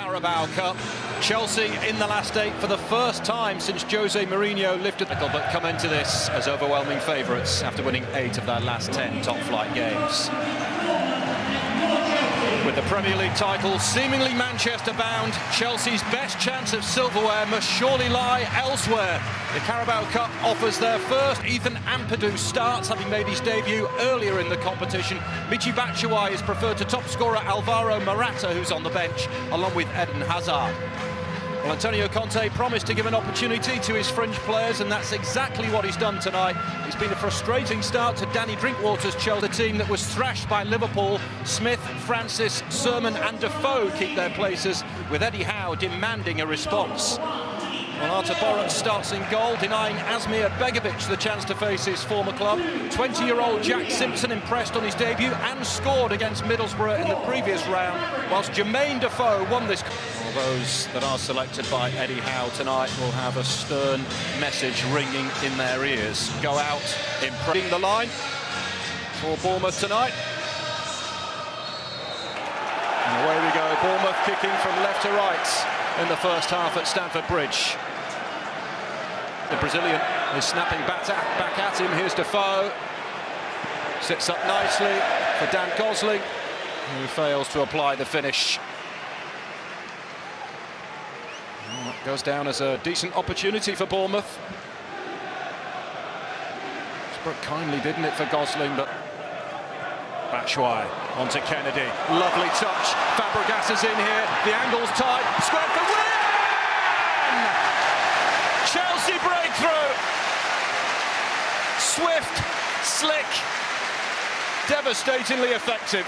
Carabao Cup. Chelsea in the last 8 for the first time since Jose Mourinho lifted the cup, but come into this as overwhelming favourites after winning 8 of their last 10 top-flight games. With the Premier League title seemingly Manchester-bound, Chelsea's best chance of silverware must surely lie elsewhere. The Carabao Cup offers their first. Ethan Ampadu starts, having made his debut earlier in the competition. Michy Batshuayi is preferred to top scorer Alvaro Morata, who's on the bench, along with Eden Hazard. Well, Antonio Conte promised to give an opportunity to his fringe players, and that's exactly what he's done tonight. It's been a frustrating start to Danny Drinkwater's Chelsea team that was thrashed by Liverpool. Smith, Francis, Sermon and Defoe keep their places, with Eddie Howe demanding a response. Well, Artur Boruc starts in goal, denying Asmir Begovic the chance to face his former club. 20-year-old Jack Simpson impressed on his debut and scored against Middlesbrough in the previous round, whilst Jermaine Defoe won this. All those that are selected by Eddie Howe tonight will have a stern message ringing in their ears. Go out, impressing the line for Bournemouth tonight. And away we go, Bournemouth kicking from left to right in the first half at Stamford Bridge. The Brazilian is snapping back at him. Here's Defoe. Sits up nicely for Dan Gosling, who fails to apply the finish. Well, that goes down as a decent opportunity for Bournemouth. Struck kindly, didn't it, for Gosling, but Batshuayi onto Kennedy. Lovely touch. Fabregas is in here. The angle's tight. Square for win! Chelsea breakthrough. Swift, slick, devastatingly effective.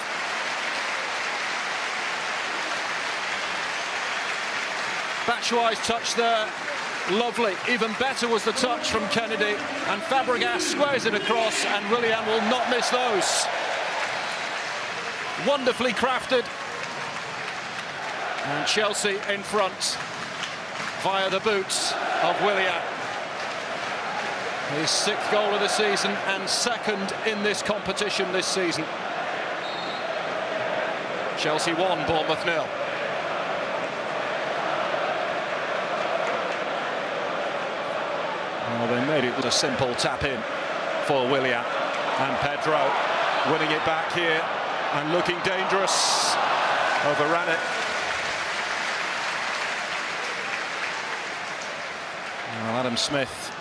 Batshuayi's touch there. Lovely. Even better was the touch from Kennedy. And Fabregas squares it across, and Willian will not miss those. Wonderfully crafted, and Chelsea in front via the boots of Willian. His 6th goal of the season and 2nd in this competition this season. Chelsea 1, Bournemouth 0. Well, they made it with a simple tap in for Willian, and Pedro winning it back here. And looking dangerous, overran it. Well, Adam Smith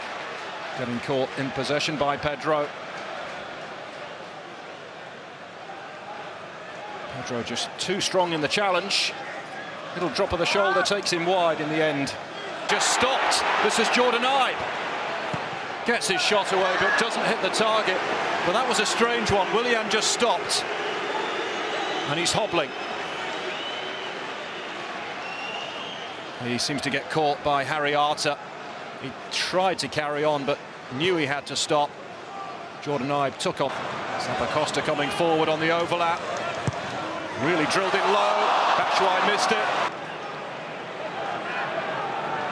getting caught in possession by Pedro. Pedro just too strong in the challenge. Little drop of the shoulder takes him wide in the end. Just stopped. This is Jordan Ibe. Gets his shot away but doesn't hit the target. But that was a strange one. Willian just stopped. And he's hobbling. He seems to get caught by Harry Arter. He tried to carry on, but knew he had to stop. Jordan Ibe took off. Zappacosta coming forward on the overlap. Really drilled it low. Batshuayi missed it.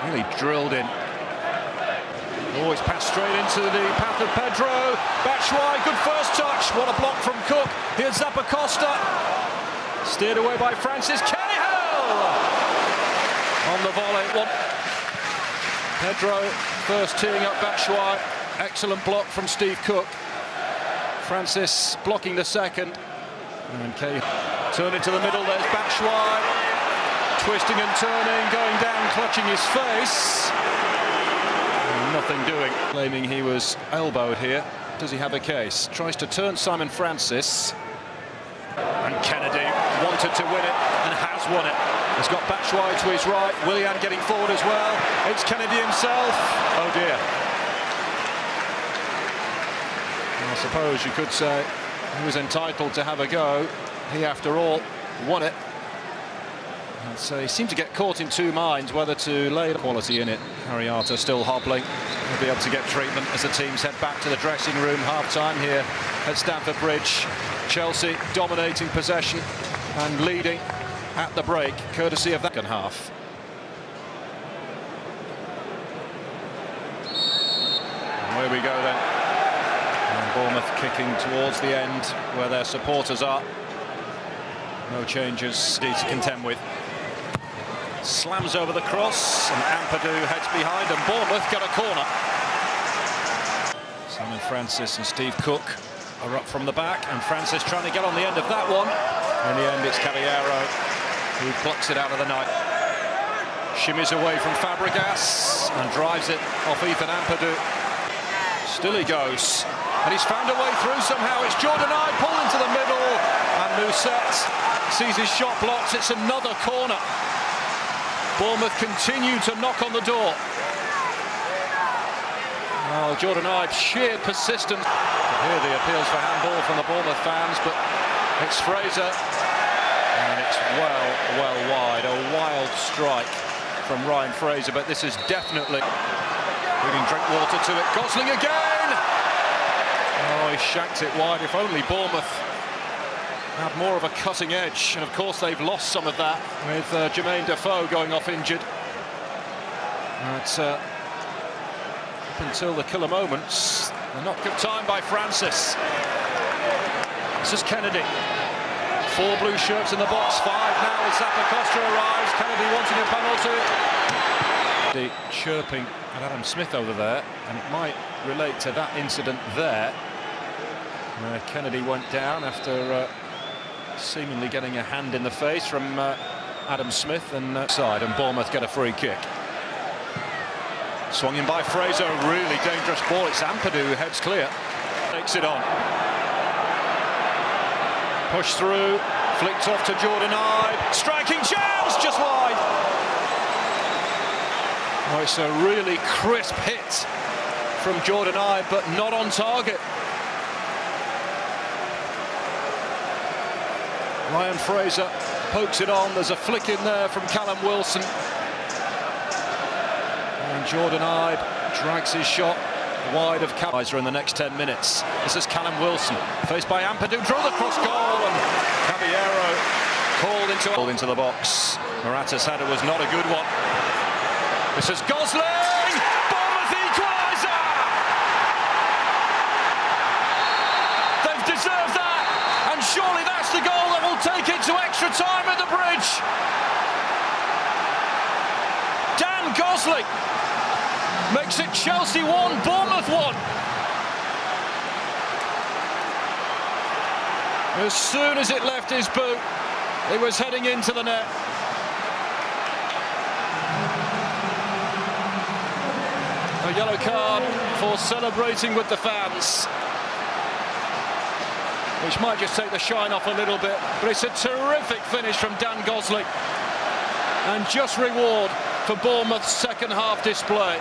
Really drilled in. Always passed straight into the path of Pedro. Batshuayi, good first touch. What a block from Cook. Here's Zappacosta. Steered away by Francis. Cahill on the volley. Pedro first teeing up Batshuayi. Excellent block from Steve Cook. Francis blocking the second. And Cahill turn into the middle. There's Batshuayi. Twisting and turning, going down, clutching his face. Nothing doing. Claiming he was elbowed here. Does he have a case? Tries to turn Simon Francis. And Kennedy wanted to win it and has won it. He's got Batshuayi to his right. Willian getting forward as well. It's Kennedy himself. Oh dear. I suppose you could say he was entitled to have a go. He, after all, won it. And so he seemed to get caught in two minds whether to lay the quality in it. Harry Arter still hobbling. He'll be able to get treatment as the teams head back to the dressing room. Half-time here at Stamford Bridge. Chelsea dominating possession and leading at the break, courtesy of that second half. Away we go then. And Bournemouth kicking towards the end where their supporters are. No changes to contend with. slams over the cross, and Ampadu heads behind, and Bournemouth get a corner. Simon Francis and Steve Cook are up from the back, and Francis trying to get on the end of that one. In the end, it's Caballero who plucks it out of the night. Shimmies away from Fabregas and drives it off Ethan Ampadu. Still he goes, and he's found a way through somehow. It's Jordan Ibe pulled into the middle, and Mousset sees his shot blocked. It's another corner. Bournemouth continue to knock on the door. Oh, Jordan Ibe, sheer persistence. Here the appeals for handball from the Bournemouth fans, but it's Fraser, and it's well wide. A wild strike from Ryan Fraser, but this is definitely leading Drinkwater to it. Gosling again! Oh, he shanked it wide. If only Bournemouth had more of a cutting edge, and of course they've lost some of that with Jermaine Defoe going off injured. But up until the killer moments, the knock of time by Francis. This is Kennedy. 4 blue shirts in the box, 5 now as Zappacosta arrives. Kennedy wanting a penalty. The chirping at Adam Smith over there, and it might relate to that incident there, where Kennedy went down after seemingly getting a hand in the face from Adam Smith, and side, and Bournemouth get a free kick. Swung in by Fraser, really dangerous ball. It's Ampadu who heads clear. Takes it on. Push through, flicked off to Jordan Ibe. Striking chance, just wide. Oh, it's a really crisp hit from Jordan Ibe, but not on target. Ryan Fraser pokes it on. There's a flick in there from Callum Wilson. And Jordan Ibe drags his shot wide of Caballero in the next 10 minutes. This is Callum Wilson, faced by Ampadu, drew the cross goal, and Caballero called into the box. Morata's header was not a good one. This is Gosling! Bournemouth equaliser! They've deserved that, and surely that's the goal that will take it to extra time at the bridge. Dan Gosling makes it Chelsea 1, Bournemouth 1. As soon as it left his boot, it was heading into the net. A yellow card for celebrating with the fans, which might just take the shine off a little bit, but it's a terrific finish from Dan Gosling, and just reward for Bournemouth's second half display.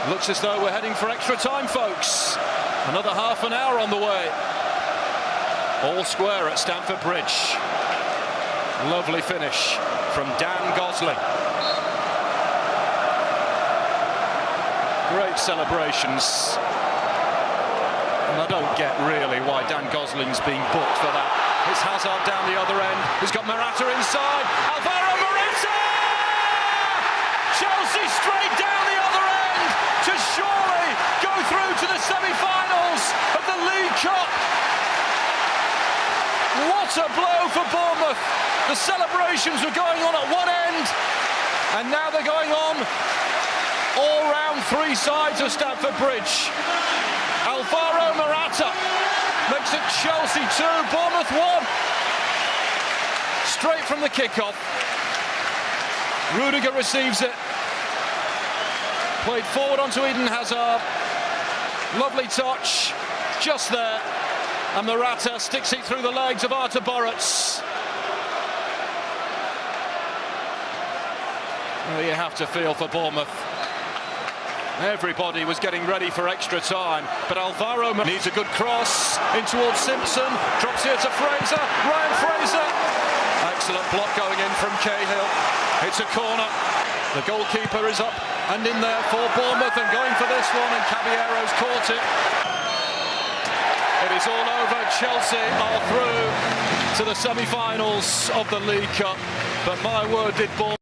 Looks as though we're heading for extra time, folks. Another half an hour on the way. All square at Stamford Bridge. Lovely finish from Dan Gosling. Great celebrations. And I don't get really why Dan Gosling's being booked for that. It's Hazard down the other end. He's got Morata inside. Alvaro Morata! Chelsea straight down the other end to surely go through to the semi-finals of the League Cup. What a blow for Bournemouth. The celebrations were going on at one end, and now they're going on all round 3 sides of Stamford Bridge. Alvaro Morata makes it Chelsea 2, Bournemouth 1. Straight from the kickoff. Rudiger receives it. Played forward onto Eden Hazard. Lovely touch, just there. And Morata sticks it through the legs of Artur Boruc. Well, you have to feel for Bournemouth. Everybody was getting ready for extra time, but Alvaro needs a good cross in towards Simpson, drops here to Fraser, Ryan Fraser. Excellent block going in from Cahill. It's a corner. The goalkeeper is up and in there for Bournemouth and going for this one, and Caballero's caught it. It is all over. Chelsea are through to the semi-finals of the League Cup, but my word, did Bournemouth